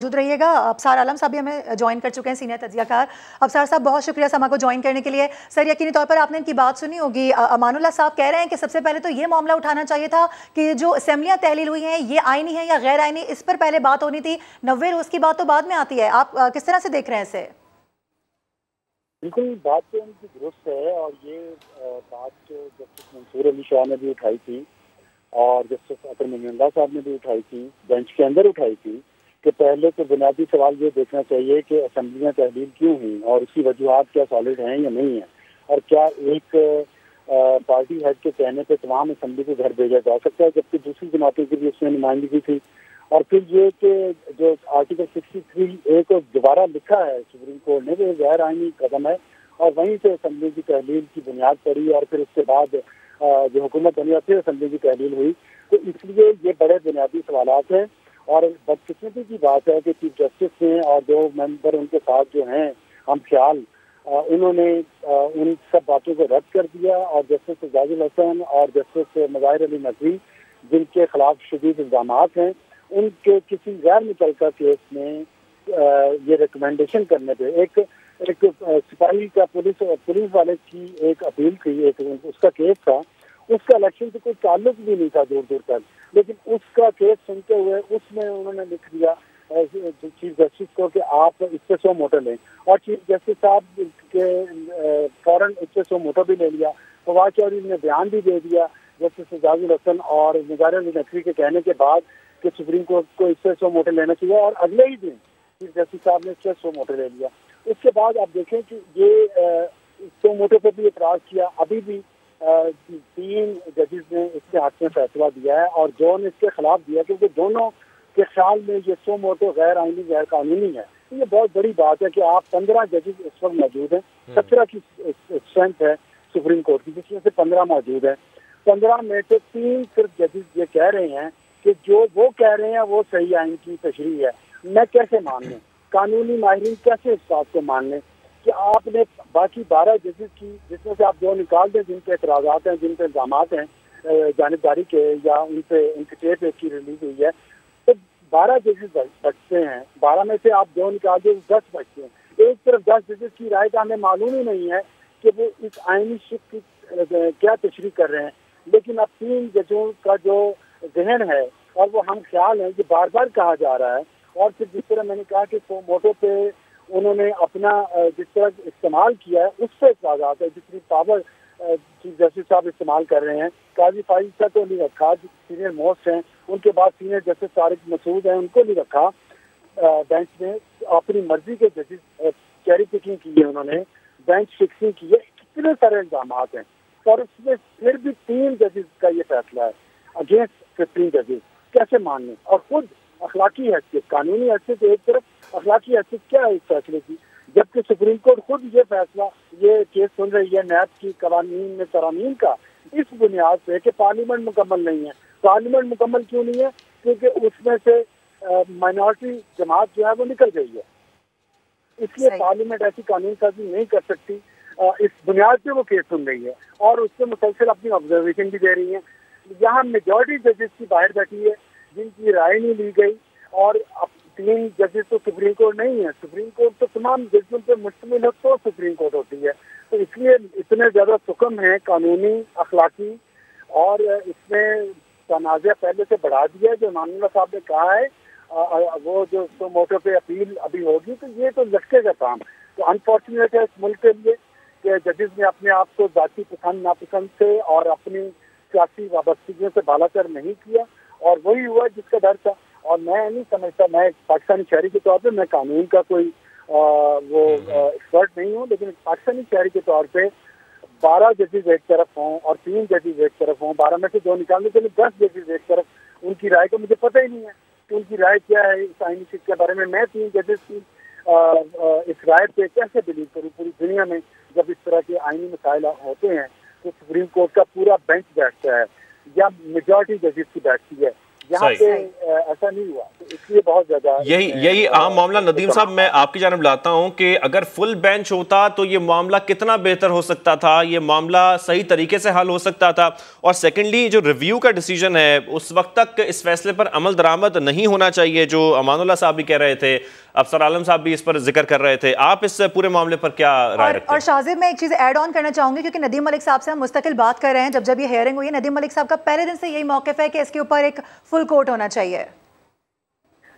मौजूद रहिएगा। अबसार आलम साहब भी हमें ज्वाइन कर चुके हैं, सीनियर तज्जियाकार। अबसार साहब बहुत शुक्रिया समा को ज्वाइन करने के लिए। सर यकीनी तौर पर आपने इनकी बात सुनी होगी। अमानुल्लाह साहब कह रहे हैं कि सबसे पहले तो ये मामला उठाना चाहिए था कि जो असेंबलियां तहलील हुई हैं ये आईनी है या गैर आईनी, इस पर पहले बात होनी थी। 90 रोज की बात तो बाद में आती है। आप किस तरह से देख रहे हैं इसे? बिल्कुल, बात तो उनकी दुरुस्त है और ये बात जस्टिस मंसूर अली शाह ने भी उठाई थी और जस्टिस अतर मोमिनुल्लाह साहब ने भी उठाई थी, बेंच के अंदर उठाई थी कि पहले तो बुनियादी सवाल ये देखना चाहिए कि असेंबलियां तहलील क्यों हुई और उसकी वजूहात क्या सॉलिड हैं या नहीं है, और क्या एक पार्टी हेड के कहने पे तमाम असेंबली को घर भेजा जा सकता है, जबकि दूसरी जमातों की भी उसमें नुमाइंदगी थी। और फिर ये कि जो आर्टिकल 63A को दोबारा लिखा है सुप्रीम कोर्ट ने, वो गैर आईनी कदम है और वहीं से असेंबली की तहलील की बुनियाद पड़ी और फिर उसके बाद जो हुकूमत बनी और फिर असेंबली की तहलील हुई। तो इसलिए ये बड़े बुनियादी सवालात हैं और बदकिस्मती की बात है कि चीफ जस्टिस ने और जो मेंबर उनके साथ जो हैं हम ख्याल, उन्होंने उन सब बातों को रद्द कर दिया और जस्टिस एजाजुल हसन और जस्टिस मुज़ाहिर अली नकवी जिनके खिलाफ शदीद इल्ज़ामात हैं, उनके किसी गैर मुतल्लिका केस में ये रिकमेंडेशन करने पे एक सिपाही का पुलिस वाले की एक अपील थी, एक उसका केस था, उसका इलेक्शन से कोई ताल्लुक भी नहीं था दूर दूर तक, लेकिन उसका केस सुनते हुए उसमें उन्होंने लिख दिया चीफ जस्टिस को कि आप इससे सो मोटो लें, और चीफ जस्टिस साहब के फौरन इससे सो मोटो भी ले लिया। फवाद चौधरी ने बयान भी दे दिया जस्टिस एजाजुल हसन और मुज़ाहिर अली नकवी के कहने के बाद कि सुप्रीम कोर्ट को इससे सो मोटो लेना चाहिए, और अगले ही दिन चीफ जस्टिस साहब ने इससे सो मोटो ले लिया। उसके बाद आप देखें कि ये सो मोटो पर भी एतराज किया। अभी भी 3 जजेस ने इसके हक में फैसला दिया है और जो ने इसके खिलाफ दिया, क्योंकि दोनों के ख्याल में ये सो मोटो गैर आईनी गैर कानूनी है। तो ये बहुत बड़ी बात है कि आप 15 जजेस इस वक्त मौजूद हैं, 17 की स्ट्रेंथ है सुप्रीम कोर्ट की, जिसमें से 15 मौजूद है। 15 में से 3 सिर्फ जजेस ये कह रहे हैं कि जो वो कह रहे हैं वो सही आइन की तशरीह है। मैं कैसे मान लूँ, कानूनी माहिरीन कैसे इस बात को मान लें कि आपने बाकी 12 जजेस की, जिसमें से आप 2 निकाल दें जिन पे एतराज़ात हैं, जिन पे इल्ज़ामात हैं जानिबदारी के या उनसे उनके टेप की रिलीज हुई है, तो 12 जजेस बचते हैं। 12 में से आप 2 निकाल दें, 10 बचते हैं। एक तरफ 10 जजेस की राय का हमें मालूम ही नहीं है कि वो इस आइनी शिक की क्या तशरीह कर रहे हैं, लेकिन अब 3 जजों का जो जहन है और वो हम ख्याल है, ये बार बार कहा जा रहा है। और फिर जिस तरह मैंने कहा कि सो मोटो पे उन्होंने अपना जिस तरह इस्तेमाल किया है उससे एतराज़ात है, जितनी पावर चीफ जस्टिस साहब इस्तेमाल कर रहे हैं। काजी फाइजा को नहीं रखा, जो सीनियर मोस्ट हैं, उनके बाद सीनियर जस्टिस तारिक मसूद हैं, उनको नहीं रखा बेंच में। अपनी मर्जी के जजेस चेरी पिकिंग की है उन्होंने, बेंच फिक्सिंग की है, कितने सारे इल्जाम हैं और उसमें फिर भी 3 जजेस का ये फैसला है अगेंस्ट 15 जजेस। कैसे मानने, और खुद अखलाकी हैसियत, कानूनी हैसियत एक तरफ, अखलाकी हैसियत क्या है इस फैसले की, जबकि सुप्रीम कोर्ट खुद ये फैसला, ये केस सुन रही है नैब की कवानीन में तरामीम का इस बुनियाद पे कि पार्लियामेंट मुकम्मल नहीं है। पार्लियामेंट मुकम्मल क्यों नहीं है? क्योंकि उसमें से माइनॉरिटी जमात जो है वो निकल गई है, इसलिए पार्लियामेंट ऐसी कानून साजी नहीं कर सकती। इस बुनियाद पे वो केस सुन रही है और उससे मुसलसल अपनी ऑब्जर्वेशन भी दे रही है। यहाँ मेजॉरिटी जजेस की बाहर बैठी है जिनकी राय नहीं ली गई, और 3 जजेस तो सुप्रीम कोर्ट नहीं है। सुप्रीम कोर्ट तो तमाम जजों पर मुश्तमिल है, तो सुप्रीम कोर्ट होती है। तो इसलिए इतने ज्यादा सुकम है कानूनी अखलाकी, और इसमें तनाज़ा पहले से बढ़ा दिया है। जो अमानुल्लाह साहब ने कहा है वो जो सो मोटो पे अपील अभी होगी, तो ये तो लटके का काम। तो अनफॉर्चुनेट है इस मुल्क के लिए कि जजेस ने अपने आप को जाती पसंद नापसंद से और अपनी सियासी वाबस्तगियों से बालातर नहीं किया, और वही हुआ जिसका डर था। और मैं नहीं समझता, मैं पाकिस्तानी शहरी के तौर पे, मैं कानून का कोई एक्सपर्ट नहीं हूँ, लेकिन पाकिस्तानी शहरी के तौर पे 12 जजेस एक तरफ हों और 3 जजेस एक तरफ हों, 12 में से 2 निकालने के लिए 10 जजेस एक तरफ, उनकी राय को मुझे पता ही नहीं है कि उनकी राय क्या है इस आईनी शिक के बारे में। मैं 3 जजेस की इस राय पे कैसे बिलीव करूँ पूरी दुनिया में, जब इस तरह के आईनी मसाइल होते हैं तो सुप्रीम कोर्ट का पूरा बेंच बैठता है या मेजॉरिटी जजेस की बैठती है। यहाँ पे ऐसा नहीं हुआ, तो इसलिए बहुत ज्यादा यही आम मामला। नदीम साहब, मैं आपकी जानब लाता हूं कि अगर फुल बेंच होता तो ये मामला कितना बेहतर हो सकता था, ये मामला सही तरीके से हल हो सकता था। और सेकेंडली, जो रिव्यू का डिसीजन है उस वक्त तक इस फैसले पर अमल दरामद नहीं होना चाहिए, जो अमानुल्लाह साहब भी कह रहे थे, अफसर आलम साहब भी इस पर जिक्र कर रहे थे। आप इस पूरे मामले पर क्या राय रखते हैं? और शाजिब, मैं एक चीज़ ऐड ऑन करना चाहूंगी, क्योंकि नदीम मलिक साहब से हम मुस्तकिल बात कर रहे हैं। जब ये हेयरिंग हुई है, नदीम मलिक साहब का पहले दिन से यही मौक़िफ़ है कि इसके ऊपर एक फुल कोर्ट होना चाहिए।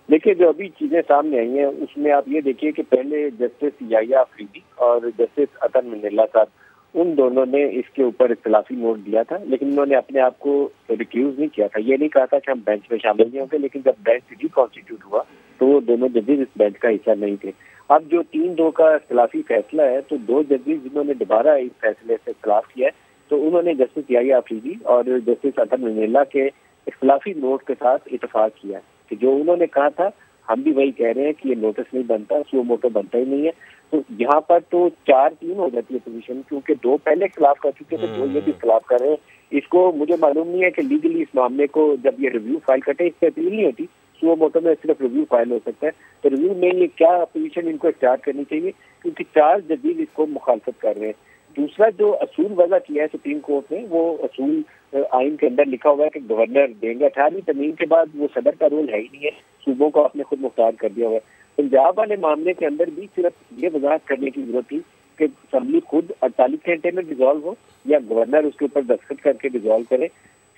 देखिए, जो अभी चीजें सामने आई हैं उसमें आप ये देखिए कि पहले जस्टिस याहिया अफरीदी और जस्टिस अतन मिनल्ला साहब, उन दोनों ने इसके ऊपर इख्तिलाफी नोट दिया था, लेकिन उन्होंने अपने आप को रिक्यूज नहीं किया था। ये नहीं कहा था कि हम बेंच में शामिल नहीं होंगे, लेकिन जब बेंच रिकॉन्स्टिट्यूट हुआ तो वो दोनों जजेस इस बेंच का हिस्सा नहीं थे। अब जो 3-2 का इख्तिलाफी फैसला है, तो 2 जजेस जिन्होंने दोबारा इस फैसले से इख्तिलाफ किया है, तो उन्होंने जस्टिस याहिया अफरीदी और जस्टिस अतन मिनल्ला के इख्तिलाफी नोट के साथ इतफाक किया है कि जो उन्होंने कहा था हम भी वही कह रहे हैं कि ये नोटिस नहीं बनता, सुओ मोटो बनता ही नहीं है। तो यहाँ पर तो 4-3 हो जाती है पोजीशन, क्योंकि 2 पहले खिलाफ कर चुके थे, 2 ये भी खिलाफ कर रहे हैं। इसको मुझे मालूम नहीं है कि लीगली इस मामले को जब ये रिव्यू फाइल करते हैं, इससे अपील नहीं होती, सुओ मोटो में सिर्फ रिव्यू फाइल हो सकता है। तो रिव्यू में ये क्या पोजीशन इनको स्टार्ट करनी चाहिए, क्योंकि 4 जजेस इसको मुखालफत कर रहे हैं। दूसरा जो असूल वजह किया है सुप्रीम कोर्ट ने, वो असूल आइन के अंदर लिखा हुआ है कि गवर्नर देंगे। 18वीं तरमीम के बाद वो सदर का रोल है ही नहीं है, सूबों को आपने खुद मुख्तार कर दिया हुआ है। पंजाब वाले मामले के अंदर भी सिर्फ ये वजाहत करने की जरूरत थी कि असम्बली खुद 48 घंटे में डिजॉल्व हो या गवर्नर उसके ऊपर दस्तखत करके डिजॉल्व करे।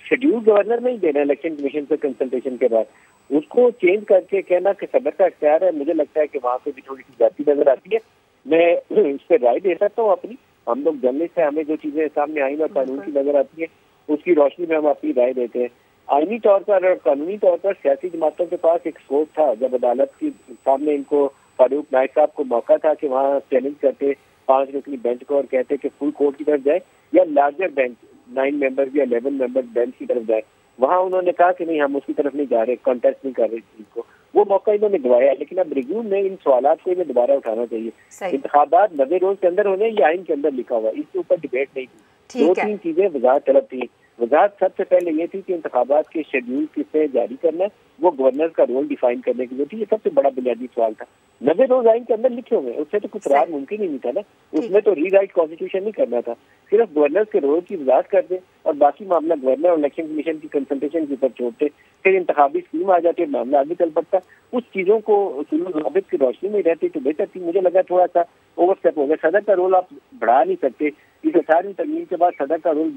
शेड्यूल गवर्नर में ही देना इलेक्शन कमीशन से कंसल्टेशन के बाद, उसको चेंज करके कहना कि सदर का इख्तियार है, मुझे लगता है कि वहाँ पे भी थोड़ी सी जाती नजर आती है। मैं इस पर राय दे सकता हूँ अपनी, हम लोग जर्नलिस्ट हैं, हमें जो चीजें सामने आईन और कानून की नजर आती है उसकी रोशनी में हम अपनी राय देते हैं। आईनी तौर पर और कानूनी तौर पर सियासी जमातों के पास एक स्कोप था, जब अदालत के सामने इनको फारूक नाइक साहब को मौका था कि वहाँ चैलेंज करते 5 रुकनी बेंच को और कहते कि फुल कोर्ट की तरफ जाए या लार्जर बेंच 9 मेंबर या 11 मेंबर बेंच की तरफ जाए। वहाँ उन्होंने कहा कि नहीं, हम उसकी तरफ नहीं जा रहे, कॉन्टेस्ट नहीं कर रहे चीज को। वो मौका इन्होंने गवाया, लेकिन अब रिव्यू में इन सवालों को इन्हें दोबारा उठाना चाहिए। इंतखाबात 90 रोज के अंदर होने, ये आइन के अंदर लिखा हुआ है, इसके ऊपर डिबेट नहीं थी। 2-3 चीजें वजाहत तलब थी। वजाहत सबसे पहले ये थी कि इंतखाबात के शेड्यूल किससे जारी करना है, वो गवर्नर का रोल डिफाइन करने की जरूरत है। ये सबसे बड़ा बुनियादी सवाल था। 90 रोज आइन के अंदर लिखे हुए, उससे तो कुछ रार मुमकिन ही नहीं था ना। उसमें तो रीराइट कॉन्स्टिट्यूशन नहीं करना था, सिर्फ गवर्नर के रोल की वजाहत कर दे और बाकी मामला गवर्नर और इलेक्शन कमीशन की कंसल्टेशन के ऊपर छोड़ते, फिर इंतखाबी स्कीम आ जाती है, मामला आगे चल पड़ता। उस चीजों को ज़ाबित की रोशनी में रहती तो बेहतर थी। मुझे लगा थोड़ा सा ओवरस्टेप हो गया। सदर का रोल आप बढ़ा नहीं सकते, इस 18वीं तरमीम के बाद सदर का रोल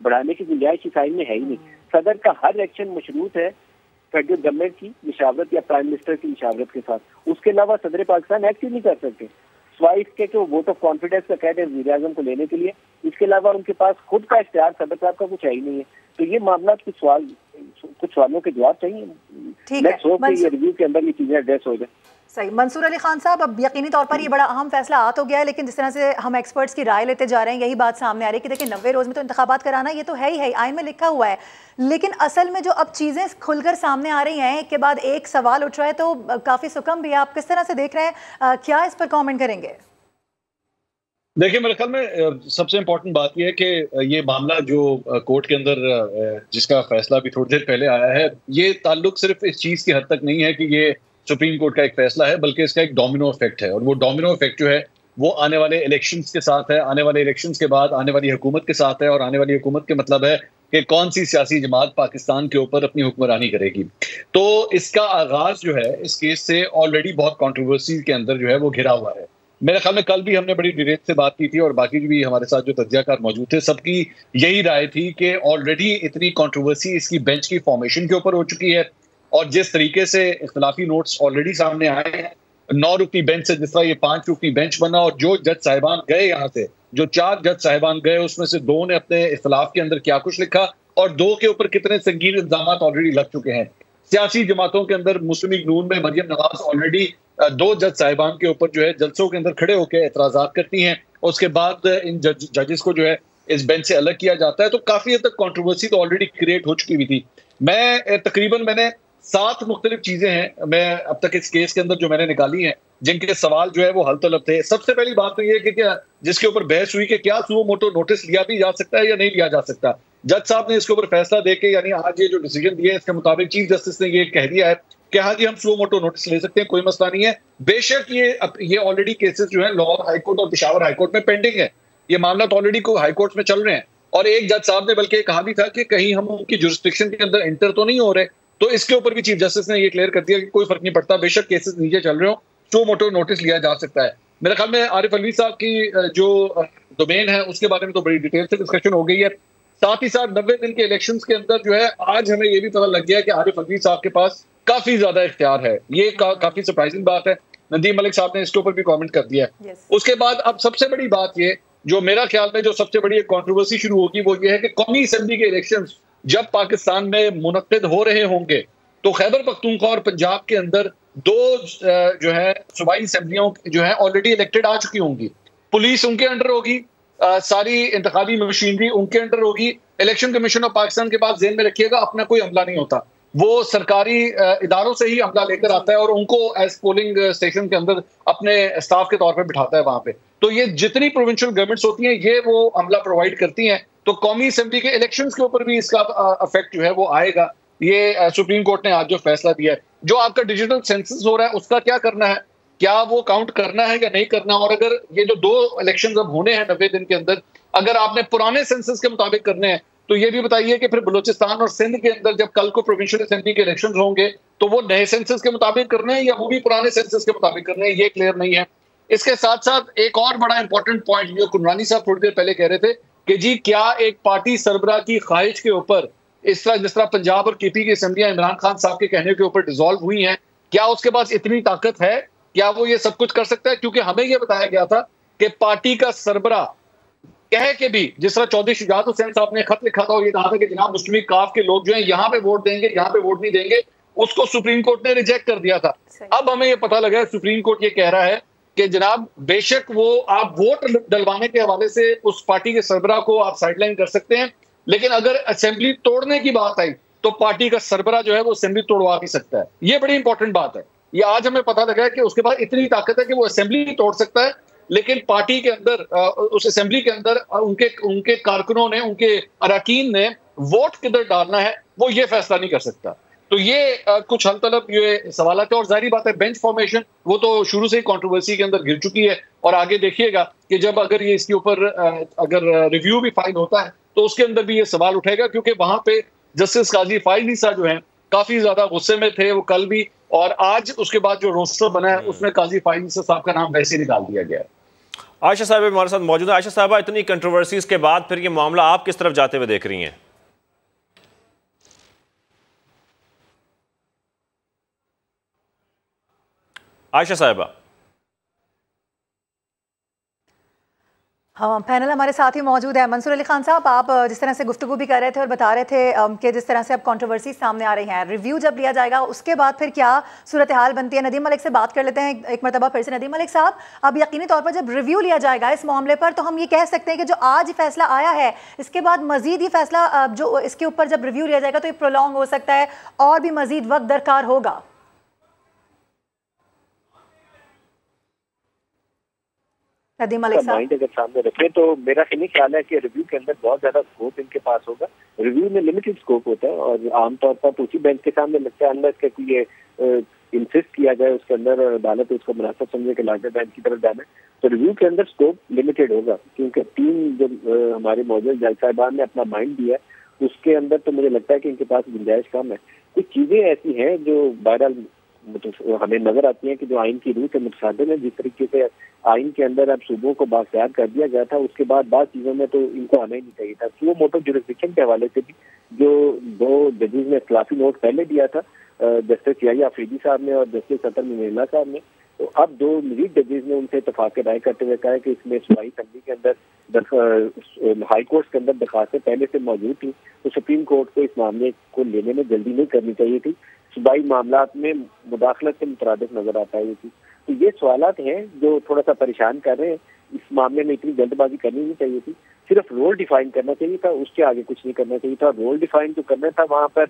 बढ़ाने की गुंजाइश इस आइन में है ही नहीं। सदर का हर एक्शन मशरूत है फेडरल गवर्नमेंट की मशावरत या प्राइम मिनिस्टर की मशावरत के साथ। उसके अलावा सदर पाकिस्तान एक्ट नहीं कर सकते, स्वाई इसके कि वो वोट ऑफ कॉन्फिडेंस का कहते हैं वज़ीर आज़म को लेने के लिए। इसके अलावा उनके पास खुद का इख्तियार सदर साहब का कुछ है ही नहीं है। तो ये मामला कुछ सवालों के जवाब चाहिए। लेट्स होप कि ये रिव्यू के अंदर ये चीजें एड्रेस हो जाए। सही। मंसूर अली खान साहब, अब यकीनी तौर पर ये बड़ा अहम फैसला आ तो गया है, लेकिन जिस तरह से हम एक्सपर्ट्स की राय लेते जा रहे हैं, यही बात सामने आ रही है कि देखिए 90 रोज में तो इंतखाबात कराना ये तो है ही है, आइन में लिखा हुआ है। लेकिन असल में जो अब चीज़ें खुलकर सामने आ रही हैं, एक के बाद एक सवाल उठ रहा है, तो काफ़ी सुकम भी है। आप किस तरह से देख रहे हैं, क्या इस पर कॉमेंट करेंगे? देखिए, मेरे ख्याल में सबसे इम्पोर्टेंट बात यह है कि ये मामला जो कोर्ट के अंदर जिसका फैसला भी थोड़ी देर पहले आया है, ये ताल्लुक सिर्फ इस चीज़ की हद तक नहीं है कि ये सुप्रीम कोर्ट का एक फैसला है, बल्कि इसका एक डोमिनो इफेक्ट है। और वो डोमिनो इफेक्ट जो है वो आने वाले इलेक्शंस के साथ है, आने वाले इलेक्शंस के बाद आने वाली हुकूमत के साथ है। और आने वाली हुकूमत के मतलब है कि कौन सी सियासी जमात पाकिस्तान के ऊपर अपनी हुक्मरानी करेगी। तो इसका आगाज जो है इस केस से ऑलरेडी बहुत कंट्रोवर्सी के अंदर जो है वो घिरा हुआ है। मेरे ख्याल में कल भी हमने बड़ी डिटेल से बात की थी और बाकी भी हमारे साथ जो तज्जियाकार मौजूद थे, सबकी यही राय थी कि ऑलरेडी इतनी कंट्रोवर्सी इसकी बेंच की फॉर्मेशन के ऊपर हो चुकी है। और जिस तरीके से इख्तिलाफी नोट्स ऑलरेडी सामने आए हैं, 9 रुकनी बेंच से जिस तरह ये 5 रुकनी बेंच बना, और जो जज साहिबान गए यहाँ से, जो 4 जज साहिबान गए, उसमें से 2 ने अपने इख्तिलाफ के अंदर क्या कुछ लिखा और 2 के ऊपर कितने संगीन इल्जाम ऑलरेडी लग चुके हैं। सियासी जमातों के अंदर मुस्लिम लीग नून में मरियम नवाज ऑलरेडी 2 जज साहिबान के ऊपर जो है जलसों के अंदर खड़े होकर एतराजात करती हैं। उसके बाद इन जजेस को जो है इस बेंच से अलग किया जाता है। तो काफी हद तक कंट्रोवर्सी तो ऑलरेडी क्रिएट हो चुकी हुई थी। मैंने 7 मुख्तलिफ चीजें हैं मैं अब तक इस केस के अंदर जो मैंने निकाली हैं, जिनके सवाल जो है वो हल तलब थे। सबसे पहली बात तो ये कि क्या जिसके ऊपर बहस हुई कि क्या सुओ मोटो नोटिस लिया भी जा सकता है या नहीं लिया जा सकता। जज साहब ने इसके ऊपर फैसला देके, यानी आज ये जो डिसीजन दिया है, इसके मुताबिक चीफ जस्टिस ने ये कह दिया है कि हाँ जी हम स्लो मोटो नोटिस ले सकते हैं, कोई मसला नहीं है। बेशक ये ऑलरेडी केसेस जो है लाहौर हाईकोर्ट और पेशावर हाईकोर्ट में पेंडिंग है, ये मामला तो ऑलरेडी को हाईकोर्ट में चल रहे हैं। और एक जज साहब ने बल्कि कहा भी था कि कहीं हम उनकी जुरिस्डिक्शन के अंदर एंटर तो नहीं हो रहे, तो इसके ऊपर भी चीफ जस्टिस ने ये क्लियर कर दिया कि कोई फर्क नहीं पड़ता, बेशक केसेस नीचे चल रहे हो, स्लो मोटो नोटिस लिया जा सकता है। मेरे ख्याल में आरिफ अलवी साहब की जो डोमेन है उसके बारे में तो बड़ी डिटेल से डिस्कशन हो गई है। साथ ही साथ 90 दिन के इलेक्शंस के अंदर जो है आज हमें ये भी पता लग गया कि आरिफ अलवी साहब के पास काफी ज्यादा इख्तियार है। ये काफी सरप्राइजिंग बात है। नदीम मलिक साहब ने इसके ऊपर भी कमेंट कर दिया है। उसके बाद अब सबसे बड़ी बात ये, जो मेरा ख्याल में जो सबसे बड़ी एक कंट्रोवर्सी शुरू होगी वो ये है कि कौमी असेंबली के इलेक्शंस जब पाकिस्तान में मुनक्किद हो रहे होंगे तो खैबर पख्तूनख्वा और पंजाब के अंदर दो जो है सूबाई असेंबलियों जो है ऑलरेडी इलेक्टेड आ चुकी होंगी। पुलिस उनके अंडर होगी, सारी इंतखाबी मशीनरी उनके अंडर होगी। इलेक्शन कमीशन ऑफ पाकिस्तान के पास ज़हन में रखिएगा अपना कोई अमला नहीं होता, वो सरकारी इदारों से ही अमला लेकर आता है और उनको एज पोलिंग स्टेशन के अंदर अपने स्टाफ के तौर पर बिठाता है वहां पे। तो ये जितनी प्रोविंशियल गवर्नमेंट्स होती हैं ये वो अमला प्रोवाइड करती हैं, तो कौमी असेंबली के इलेक्शंस के ऊपर भी इसका इफेक्ट जो है वो आएगा। ये सुप्रीम कोर्ट ने आज जो फैसला दिया है, जो आपका डिजिटल सेंसस हो रहा है उसका क्या करना है, क्या वो काउंट करना है या नहीं करना। और अगर ये जो 2 इलेक्शन अब होने हैं 90 दिन के अंदर, अगर आपने पुराने सेंसस के मुताबिक करने हैं तो ये भी बताइए कि फिर बलूचिस्तान और सिंध के अंदर जब कल को प्रोविंशियल असेंबली के इलेक्शन होंगे तो वो नए सेंसस के मुताबिक करने हैं या वो भी पुराने सेंसस के मुताबिक करने हैं, ये क्लियर नहीं है। इसके साथ साथ एक और बड़ा इंपॉर्टेंट पॉइंट जो कुररानी साहब थोड़ी देर पहले कह रहे थे कि जी क्या एक पार्टी सरबराह की ख्वाहिश के ऊपर इस तरह जिस तरह पंजाब और केपी की असेंबलियां इमरान खान साहब के कहने के ऊपर डिसॉल्व हुई हैं, क्या उसके पास इतनी ताकत है, क्या वो ये सब कुछ कर सकता है? क्योंकि हमें यह बताया गया था कि पार्टी का सरबराह कह के भी, जिस तरह चौधरी शुजात हुसैन साहब ने खत लिखा था और ये कहा था कि जनाब मुस्लिम लीग काफ के लोग जो है यहाँ पे वोट देंगे, यहाँ पे वोट नहीं देंगे, उसको सुप्रीम कोर्ट ने रिजेक्ट कर दिया था। अब हमें ये पता लगा सुप्रीम कोर्ट ये कह रहा है कि जनाब बेशक वो आप वोट डलवाने के हवाले से उस पार्टी के सरबराह को आप साइडलाइन कर सकते हैं, लेकिन अगर असेंबली तोड़ने की बात आई तो पार्टी का सरबराह जो है वो असेंबली तोड़वा भी सकता है। ये बड़ी इंपॉर्टेंट बात है। ये आज हमें पता लगा है कि उसके पास इतनी ताकत है कि वो असेंबली तोड़ सकता है, लेकिन पार्टी के अंदर उस असेंबली के अंदर उनके कारकुनों ने, उनके अरकान ने वोट किधर डालना है वो ये फैसला नहीं कर सकता। तो ये कुछ हल तलब ये सवाल है। और जाहिर बात है बेंच फॉर्मेशन वो तो शुरू से ही कंट्रोवर्सी के अंदर गिर चुकी है और आगे देखिएगा कि जब अगर ये इसके ऊपर अगर रिव्यू भी फाइल होता है तो उसके अंदर भी ये सवाल उठेगा, क्योंकि वहां पे जस्टिस काजी फाइल ईसा जो है काफी ज्यादा गुस्से में थे वो कल भी, और आज उसके बाद जो रोस्टर बना है उसमें काजी फाइल ईसा साहब का नाम वैसे निकाल दिया गया है। आयशा साहब हमारे साथ मौजूद है। आयशा साहब, इतनी कंट्रोवर्सीज के बाद फिर ये मामला आप किस तरफ जाते हुए देख रही हैं? आयशा साहबा। हाँ, पैनल हमारे साथ ही मौजूद है। मंसूर अली खान साहब, आप जिस तरह से गुफ्तगू भी कर रहे थे और बता रहे थे कि जिस तरह से अब कंट्रोवर्सी सामने आ रही हैं, रिव्यू जब लिया जाएगा उसके बाद फिर क्या सूरत हाल बनती है। नदीम मलिक से बात कर लेते हैं एक मरतबा फिर से। नदीम मलिक साहब, अब यकीनी तौर पर जब रिव्यू लिया जाएगा इस मामले पर तो हम ये कह सकते हैं कि जो आज फैसला आया है इसके बाद मजीद ये फैसला जो इसके ऊपर जब रिव्यू लिया जाएगा तो ये प्रोलॉन्ग हो सकता है और भी मजीद वक्त दरकार होगा। माइंड अगर सामने रखे तो मेरा नहीं ख्याल है कि रिव्यू के अंदर बहुत ज्यादा स्कोप इनके पास होगा। रिव्यू में लिमिटेड स्कोप होता है और आमतौर पर उसी बेंच के सामने लगता है अनलेस के कोई इंसिस्ट किया जाए उसके अंदर और अदालत उसको मुनासिब समझे के लार्जर बेंच की तरफ जाना है, तो रिव्यू के अंदर स्कोप लिमिटेड होगा। क्योंकि 3 जो हमारे मौजूद जज साहिबान ने अपना माइंड दिया उसके अंदर तो मुझे लगता है कि इनके पास गुंजाइश कम है। कुछ चीजें ऐसी हैं जो बहरहाल हमें नजर आती हैं कि जो आइन की रूह से मुतसादिम है। जिस तरीके से आइन के अंदर अब सूबों को बाख्तियार कर दिया गया था उसके बाद चीजों में तो इनको आना ही नहीं चाहिए था। वो मोटो जुरिस्डिक्शन के हवाले से भी जो 2 जजेस ने इख्तिलाफी नोट पहले दिया था, जस्टिस याहिया अफरीदी साहब ने और जस्टिस अतर मिनेल्ला साहब ने, तो अब 2 मजीद जजेस ने उनसे इत्तफाक राय करते हुए कहा है कि इसमें सूबाई असेंबली के अंदर हाई कोर्ट के अंदर दरखास्तें पहले से मौजूद थी, तो सुप्रीम कोर्ट को इस मामले को लेने में जल्दी नहीं करनी चाहिए थी। सूबाई मामलात में मुदाखलत से मुतरादिफ नजर आता है ये चीज। तो ये सवालात हैं जो थोड़ा सा परेशान कर रहे हैं। इस मामले में इतनी जल्दबाजी करनी नहीं चाहिए थी, सिर्फ रोल डिफाइन करना चाहिए था, उसके आगे कुछ नहीं करना चाहिए था। रोल डिफाइन जो करना था वहाँ पर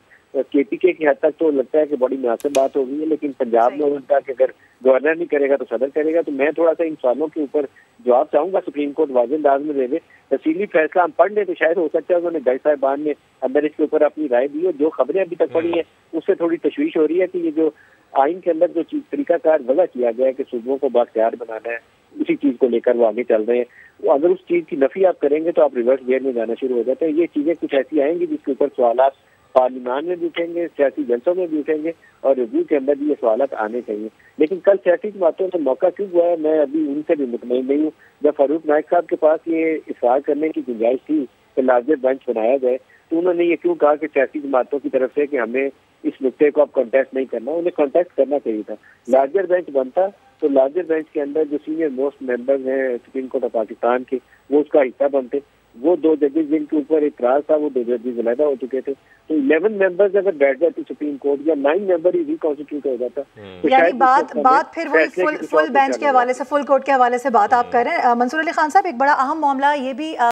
केपीके की हद तक तो लगता है कि बड़ी मुनासिब बात हो गई है, लेकिन पंजाब में उनका कि अगर गवर्नर नहीं करेगा तो सदर करेगा। तो मैं थोड़ा सा इन सवालों के ऊपर जवाब चाहूंगा सुप्रीम कोर्ट वाज़ेह अंदाज में दे दे। तफसीली फैसला हम पढ़ लें तो शायद हो सकता है उन्होंने जज साहिबान ने अंदर इसके ऊपर अपनी राय दी हो। जो खबरें अभी तक पड़ी हैं उससे थोड़ी तशवीश हो रही है कि ये जो आइन के अंदर जो चीज तरीकाकार वजह किया गया है कि सूबों को बाख्तियार बनाना है, उसी चीज को लेकर वो आगे चल रहे हैं। वो अगर उस चीज की नफी आप करेंगे तो आप रिवर्स गियर में जाना शुरू हो जाते हैं। ये चीजें कुछ ऐसी आएंगी जिसके ऊपर सवाल पार्लियामान में भी उठेंगे, सियासी जलसों में भी उठेंगे और रिव्यू के अंदर भी ये सवाल आने चाहिए। लेकिन कल सियासी बातों से मौका क्यों हुआ है, मैं अभी उनसे भी मुतमईन नहीं हूँ। जब फारूक नाइक साहब के पास ये इस्तेमाल करने की गुंजाइश थी कि लार्जर बेंच बनाया जाए, तो उन्होंने ये क्यों कहा कि सियासी जमातों की तरफ से कि हमें इस नुक्ते को अब कॉन्टेस्ट नहीं करना, उन्हें कॉन्टेस्ट करना चाहिए था। लार्जर बेंच बनता तो लार्जर बेंच के अंदर जो सीनियर मोस्ट मेंबर्स हैं सुप्रीम कोर्ट ऑफ पाकिस्तान के, वो उसका हिस्सा बनते। वो 2 जजेस जिनके ऊपर इतराज था, वो 2 जजेस अलहदा हो चुके थे। तो 11 मेंबर्स अगर बैठ जाते सुप्रीम कोर्ट, या 9 मेंबर ही रिकॉन्स्टिट्यूट हो जाता, तो यानी बात फिर वही फुल बेंच के हवाले से, फुल कोर्ट के हवाले से बात आप कर रहे हैं। मंसूर अली खान साहब, एक बड़ा अहम मामला ये भी